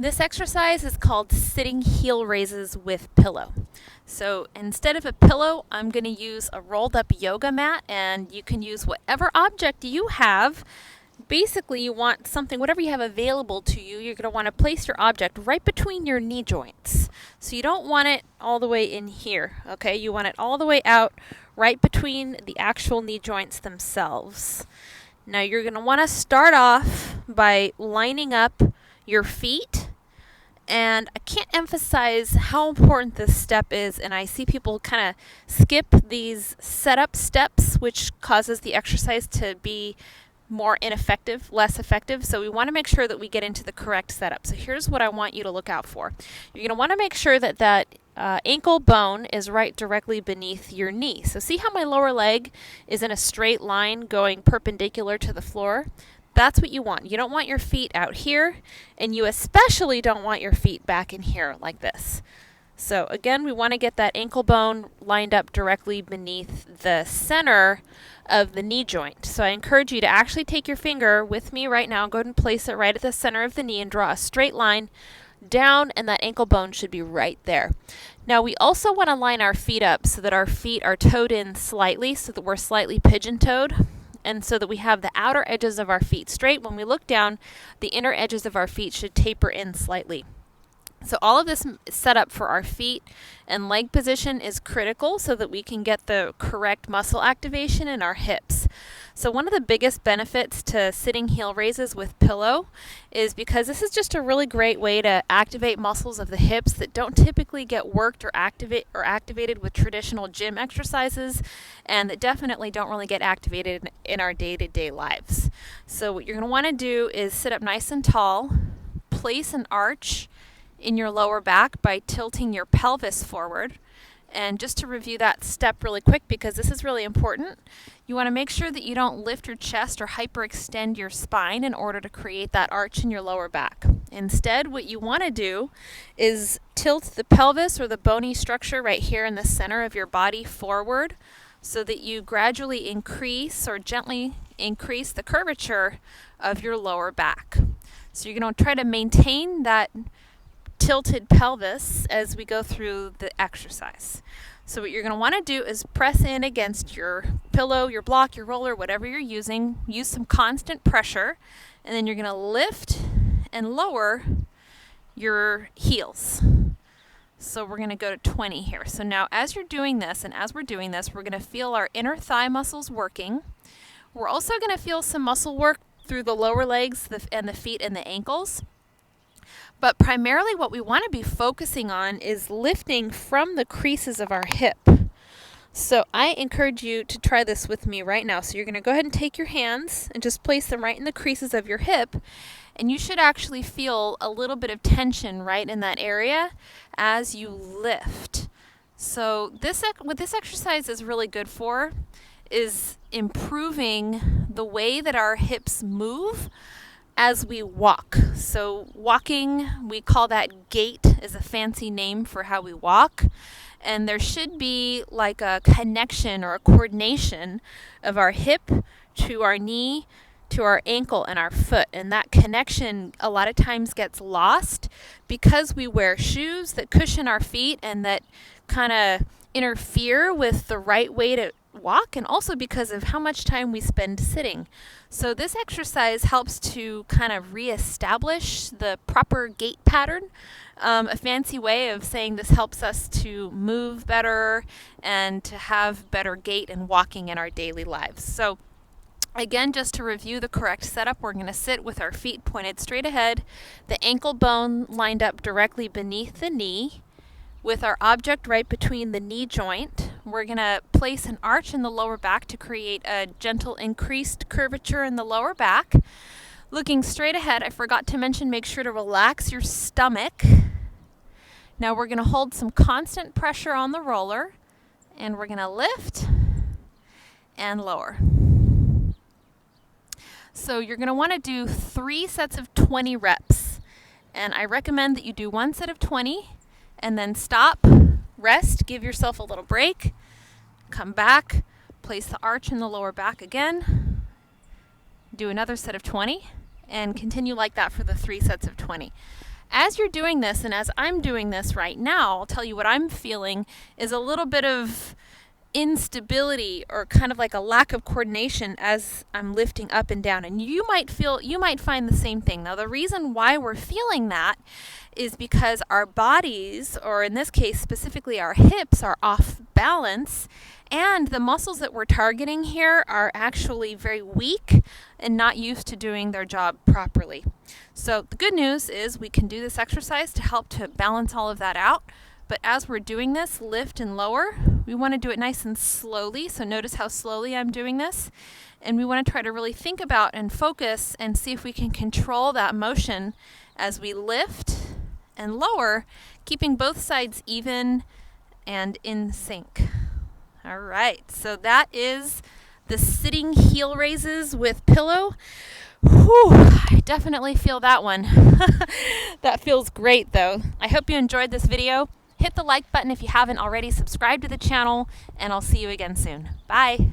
This exercise is called sitting heel raises with pillow. So instead of a pillow, I'm going to use a rolled up yoga mat, and you can use whatever object you have. Basically, you want something, whatever you have available to you, you're going to want to place your object right between your knee joints. So you don't want it all the way in here, okay? You want it all the way out, right between the actual knee joints themselves. Now you're going to want to start off by lining up your feet. And I can't emphasize how important this step is, and I see people kind of skip these setup steps, which causes the exercise to be more ineffective, less effective. So we want to make sure that we get into the correct setup. So here's what I want you to look out for. You're going to want to make sure that ankle bone is right directly beneath your knee. So see how my lower leg is in a straight line going perpendicular to the floor? That's what you want. You don't want your feet out here, and you especially don't want your feet back in here like this. So again, we want to get that ankle bone lined up directly beneath the center of the knee joint. So I encourage you to actually take your finger with me right now, go ahead and place it right at the center of the knee and draw a straight line down, and that ankle bone should be right there. Now we also want to line our feet up so that our feet are toed in slightly, so that we're slightly pigeon-toed, and so that we have the outer edges of our feet straight. When we look down, the inner edges of our feet should taper in slightly. So all of this setup for our feet and leg position is critical so that we can get the correct muscle activation in our hips. So one of the biggest benefits to sitting heel raises with pillow is because this is just a really great way to activate muscles of the hips that don't typically get worked or activated with traditional gym exercises, and that definitely don't really get activated in our day-to-day lives. So what you're going to want to do is sit up nice and tall, place an arch in your lower back by tilting your pelvis forward. And just to review that step really quick, because this is really important, you want to make sure that you don't lift your chest or hyperextend your spine in order to create that arch in your lower back. Instead, what you want to do is tilt the pelvis or the bony structure right here in the center of your body forward so that you gradually increase or gently increase the curvature of your lower back. So you're going to try to maintain that tilted pelvis as we go through the exercise. So what you're going to want to do is press in against your pillow, your block, your roller, whatever you're using. Use some constant pressure, and then you're going to lift and lower your heels. So we're going to go to 20 here. So now as you're doing this, and as we're doing this, we're going to feel our inner thigh muscles working. We're also going to feel some muscle work through the lower legs and the feet and the ankles. But primarily what we want to be focusing on is lifting from the creases of our hip. So I encourage you to try this with me right now. So you're going to go ahead and take your hands and just place them right in the creases of your hip. And you should actually feel a little bit of tension right in that area as you lift. So what this exercise is really good for is improving the way that our hips move as we walk. So walking, we call that gait, is a fancy name for how we walk. And there should be like a connection or a coordination of our hip to our knee, to our ankle and our foot. And that connection a lot of times gets lost because we wear shoes that cushion our feet and that kind of interfere with the right way to walk, and also because of how much time we spend sitting. So this exercise helps to kind of reestablish the proper gait pattern. A fancy way of saying this helps us to move better and to have better gait and walking in our daily lives. So again, just to review the correct setup, we're going to sit with our feet pointed straight ahead, the ankle bone lined up directly beneath the knee, with our object right between the knee joint. We're going to place an arch in the lower back to create a gentle increased curvature in the lower back. Looking straight ahead, I forgot to mention, make sure to relax your stomach. Now we're going to hold some constant pressure on the roller, and we're going to lift and lower. So you're going to want to do 3 sets of 20 reps. And I recommend that you do 1 set of 20, and then stop, rest, give yourself a little break, come back, place the arch in the lower back again, do another set of 20, and continue like that for the 3 sets of 20. As you're doing this, and as I'm doing this right now, I'll tell you what I'm feeling is a little bit of instability or kind of like a lack of coordination as I'm lifting up and down. And you might find the same thing. Now, the reason why we're feeling that is because our bodies, or in this case specifically our hips, are off balance, and the muscles that we're targeting here are actually very weak and not used to doing their job properly. So the good news is we can do this exercise to help to balance all of that out. But as we're doing this, lift and lower, we want to do it nice and slowly. So notice how slowly I'm doing this. And we want to try to really think about and focus and see if we can control that motion as we lift and lower, keeping both sides even and in sync. All right, so that is the sitting heel raises with pillow. Whew, I definitely feel that one. That feels great though. I hope you enjoyed this video. Hit the like button if you haven't already, subscribe to the channel, and I'll see you again soon. Bye.